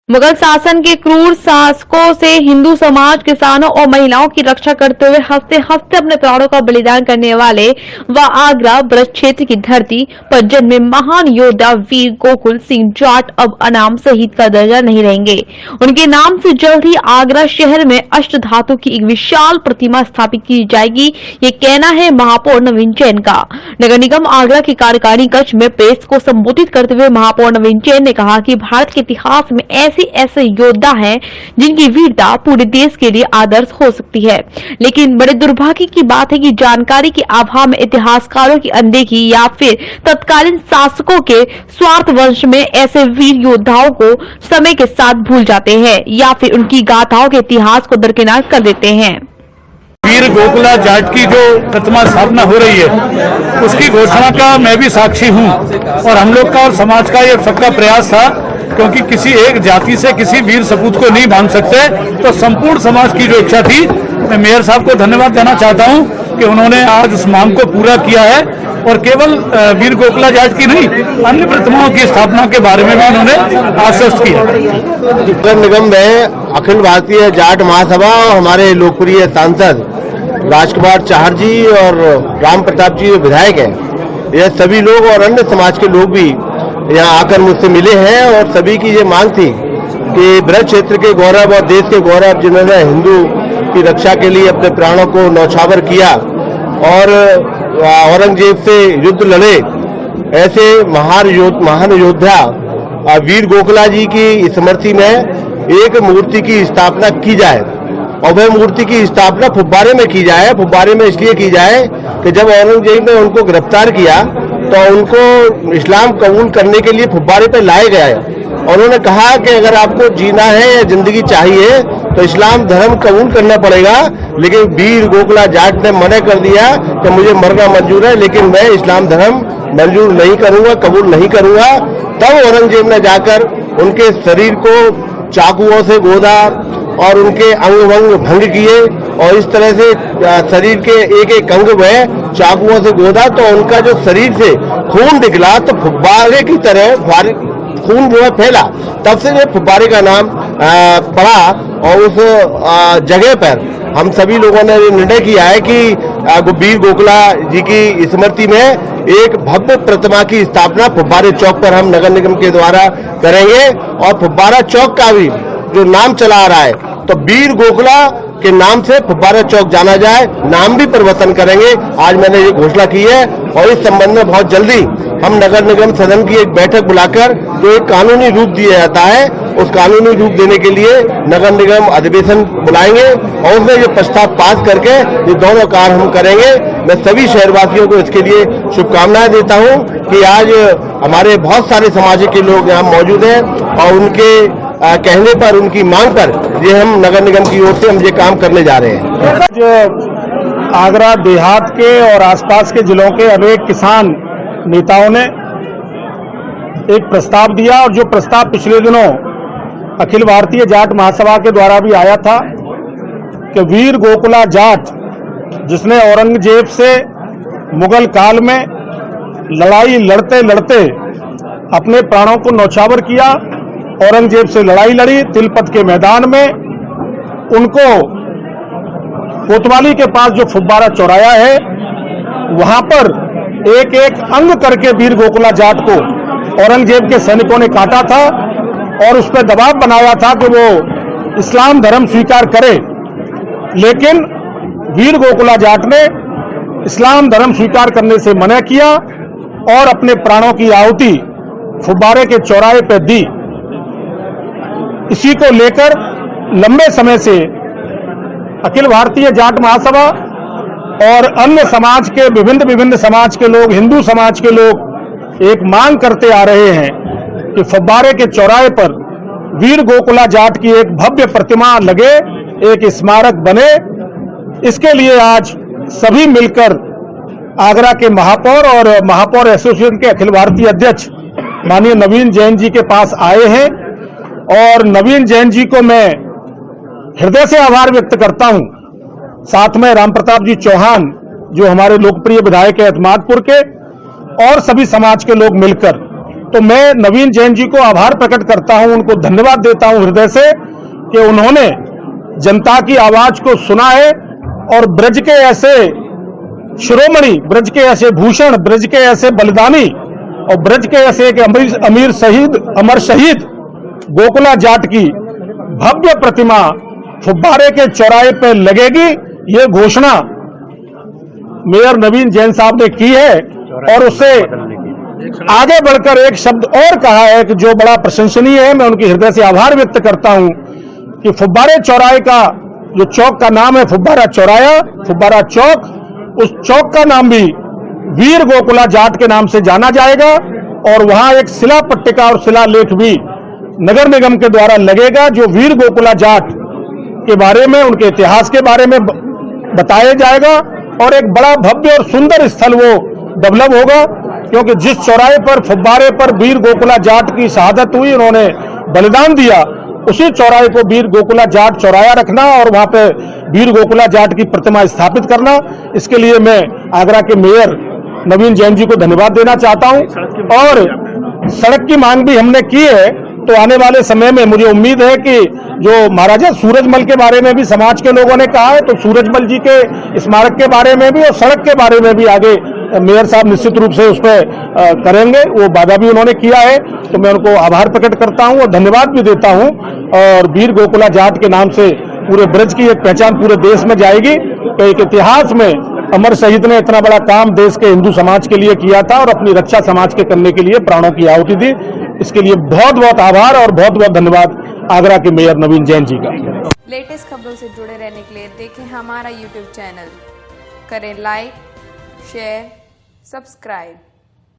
मुगल शासन के क्रूर शासकों से हिंदू समाज, किसानों और महिलाओं की रक्षा करते हुए हंसते हंसते अपने प्राणों का बलिदान करने वाले व आगरा ब्रज क्षेत्र की धरती पर जन्मे महान योद्धा वीर गोकुल सिंह जाट अब अनाम शहीद का दर्जा नहीं रहेंगे। उनके नाम से जल्द ही आगरा शहर में अष्ट धातु की एक विशाल प्रतिमा स्थापित की जाएगी, ये कहना है महापौर नवीन जैन का। नगर निगम आगरा के कार्यकारी कक्ष में प्रेस को संबोधित करते हुए महापौर नवीन जैन ने कहा कि भारत के इतिहास में ऐसे योद्धा हैं जिनकी वीरता पूरे देश के लिए आदर्श हो सकती है, लेकिन बड़े दुर्भाग्य की बात है कि जानकारी के अभाव में इतिहासकारों की अनदेखी या फिर तत्कालीन शासकों के स्वार्थवश में ऐसे वीर योद्धाओं को समय के साथ भूल जाते हैं या फिर उनकी गाथाओं के इतिहास को दरकिनार कर देते हैं। वीर गोकुला जाट की जो प्रतिमा स्थापना हो रही है उसकी घोषणा का मैं भी साक्षी हूं और हम लोग का और समाज का ये सबका प्रयास था, क्योंकि किसी एक जाति से किसी वीर सपूत को नहीं बांध सकते, तो संपूर्ण समाज की जो इच्छा थी, मैं मेयर साहब को धन्यवाद देना चाहता हूं कि उन्होंने आज उस मांग को पूरा किया है और केवल वीर गोकुला जाट की नहीं अन्य प्रतिमाओं की स्थापना के बारे में भी उन्होंने आश्वस्त किया। नगर निगम में अखिल भारतीय जाट महासभा और हमारे लोकप्रिय सांसद राजकुमार चाहर जी और राम प्रताप जी विधायक हैं, यह सभी लोग और अन्य समाज के लोग भी यहाँ आकर मुझसे मिले हैं और सभी की ये मांग थी कि ब्रज क्षेत्र के गौरव और देश के गौरव जिन्होंने हिंदू की रक्षा के लिए अपने प्राणों को न्यौछावर किया और औरंगजेब से युद्ध लड़े, ऐसे महान योद्धा वीर गोकुला जी की स्मृति में एक मूर्ति की स्थापना की जाए और वह मूर्ति की स्थापना फुब्बारे में की जाए। फुब्बारे में इसलिए की जाए कि जब औरंगजेब ने उनको गिरफ्तार किया तो उनको इस्लाम कबूल करने के लिए फुब्बारे पे लाए गए और उन्होंने कहा कि अगर आपको जीना है या जिंदगी चाहिए तो इस्लाम धर्म कबूल करना पड़ेगा, लेकिन वीर गोकुला जाट ने मना कर दिया कि मुझे मरना मंजूर है लेकिन मैं इस्लाम धर्म मंजूर नहीं करूंगा, कबूल नहीं करूंगा। तब औरंगजेब ने जाकर उनके शरीर को चाकुओं से गोदा और उनके अंग वंग भंग किए और इस तरह से शरीर के एक एक अंग में चाकुओं से गोदा तो उनका जो शरीर से खून निकला तो फुब्बारे की तरह खून जो है फैला। तब से ये फुब्बारे का नाम पड़ा और उस जगह पर हम सभी लोगों ने निर्णय किया है कि वीर गोकुला जी की स्मृति में एक भव्य प्रतिमा की स्थापना फुब्बारे चौक पर हम नगर निगम के द्वारा करेंगे और फुब्बारा चौक का भी जो नाम चला आ रहा है तो वीर गोकुला के नाम से फुब्बारा चौक जाना जाए, नाम भी परिवर्तन करेंगे। आज मैंने ये घोषणा की है और इस संबंध में बहुत जल्दी हम नगर निगम सदन की एक बैठक बुलाकर जो एक कानूनी रूप दिया जाता है उस कानूनी रूप देने के लिए नगर निगम अधिवेशन बुलाएंगे और उसमें ये प्रस्ताव पास करके ये दोनों कार्य हम करेंगे। मैं सभी शहरवासियों को इसके लिए शुभकामनाएं देता हूं कि आज हमारे बहुत सारे समाज के लोग यहाँ मौजूद हैं और उनके कहने पर, उनकी मांग पर ये हम नगर निगम की ओर से हम ये काम करने जा रहे हैं। जो आगरा देहात के और आसपास के जिलों के अनेक किसान नेताओं ने एक प्रस्ताव दिया और जो प्रस्ताव पिछले दिनों अखिल भारतीय जाट महासभा के द्वारा भी आया था कि वीर गोकुला जाट जिसने औरंगजेब से मुगल काल में लड़ाई लड़ते लड़ते अपने प्राणों को न्यौछावर किया, औरंगजेब से लड़ाई लड़ी तिलपत के मैदान में, उनको कोतवाली के पास जो फुब्बारा चौराया है वहां पर एक एक अंग करके वीर गोकुला जाट को औरंगजेब के सैनिकों ने काटा था और उस पर दबाव बनाया था कि वो इस्लाम धर्म स्वीकार करे, लेकिन वीर गोकुला जाट ने इस्लाम धर्म स्वीकार करने से मना किया और अपने प्राणों की आहुति फुब्बारे के चौराहे पर दी। इसी को लेकर लंबे समय से अखिल भारतीय जाट महासभा और अन्य समाज के विभिन्न समाज के लोग, हिंदू समाज के लोग एक मांग करते आ रहे हैं कि फुब्बारे के चौराहे पर वीर गोकुला जाट की एक भव्य प्रतिमा लगे, एक स्मारक बने। इसके लिए आज सभी मिलकर आगरा के महापौर और महापौर एसोसिएशन के अखिल भारतीय अध्यक्ष माननीय नवीन जैन जी के पास आए हैं और नवीन जैन जी को मैं हृदय से आभार व्यक्त करता हूं। साथ में राम प्रताप जी चौहान जो हमारे लोकप्रिय विधायक है एतमादपुर के और सभी समाज के लोग मिलकर तो मैं नवीन जैन जी को आभार प्रकट करता हूं, उनको धन्यवाद देता हूं हृदय से कि उन्होंने जनता की आवाज को सुना है और ब्रज के ऐसे शिरोमणि, ब्रज के ऐसे भूषण, ब्रज के ऐसे बलिदानी और ब्रज के ऐसे एक अमर शहीद गोकुला जाट की भव्य प्रतिमा फुब्बारे के चौराहे पर लगेगी, ये घोषणा मेयर नवीन जैन साहब ने की है। और उससे आगे बढ़कर एक शब्द और कहा है कि जो बड़ा प्रशंसनीय है, मैं उनके हृदय से आभार व्यक्त करता हूं कि फुब्बारे चौराहे का जो चौक का नाम है फुब्बारा चौराया, फुब्बारा चौक, उस चौक का नाम भी वीर गोकुला जाट के नाम से जाना जाएगा और वहां एक शिला पट्टिका और शिलालेख भी नगर निगम के द्वारा लगेगा जो वीर गोकुला जाट के बारे में, उनके इतिहास के बारे में बताया जाएगा और एक बड़ा भव्य और सुंदर स्थल वो डेवलप होगा, क्योंकि जिस चौराहे पर फुब्बारे पर वीर गोकुला जाट की शहादत हुई, उन्होंने बलिदान दिया, उसी चौराहे को वीर गोकुला जाट चौराया रखना और वहां पे वीर गोकुला जाट की प्रतिमा स्थापित करना, इसके लिए मैं आगरा के मेयर नवीन जैन जी को धन्यवाद देना चाहता हूं। और सड़क की मांग भी हमने की है, तो आने वाले समय में मुझे उम्मीद है कि जो महाराजा सूरजमल के बारे में भी समाज के लोगों ने कहा है, तो सूरजमल जी के स्मारक के बारे में भी और सड़क के बारे में भी आगे मेयर साहब निश्चित रूप से उस पर करेंगे, वो वादा भी उन्होंने किया है। तो मैं उनको आभार प्रकट करता हूं और धन्यवाद भी देता हूं। और वीर गोकुला जाट के नाम से पूरे ब्रज की एक पहचान पूरे देश में जाएगी। तो एक इतिहास में अमर शहीद ने इतना बड़ा काम देश के हिंदू समाज के लिए किया था और अपनी रक्षा समाज के करने के लिए प्राणों की आहुति दी। इसके लिए बहुत बहुत आभार और बहुत बहुत धन्यवाद आगरा के मेयर नवीन जैन जी का। लेटेस्ट खबरों से जुड़े रहने के लिए देखें हमारा यूट्यूब चैनल, करें लाइक, शेयर, सब्सक्राइब।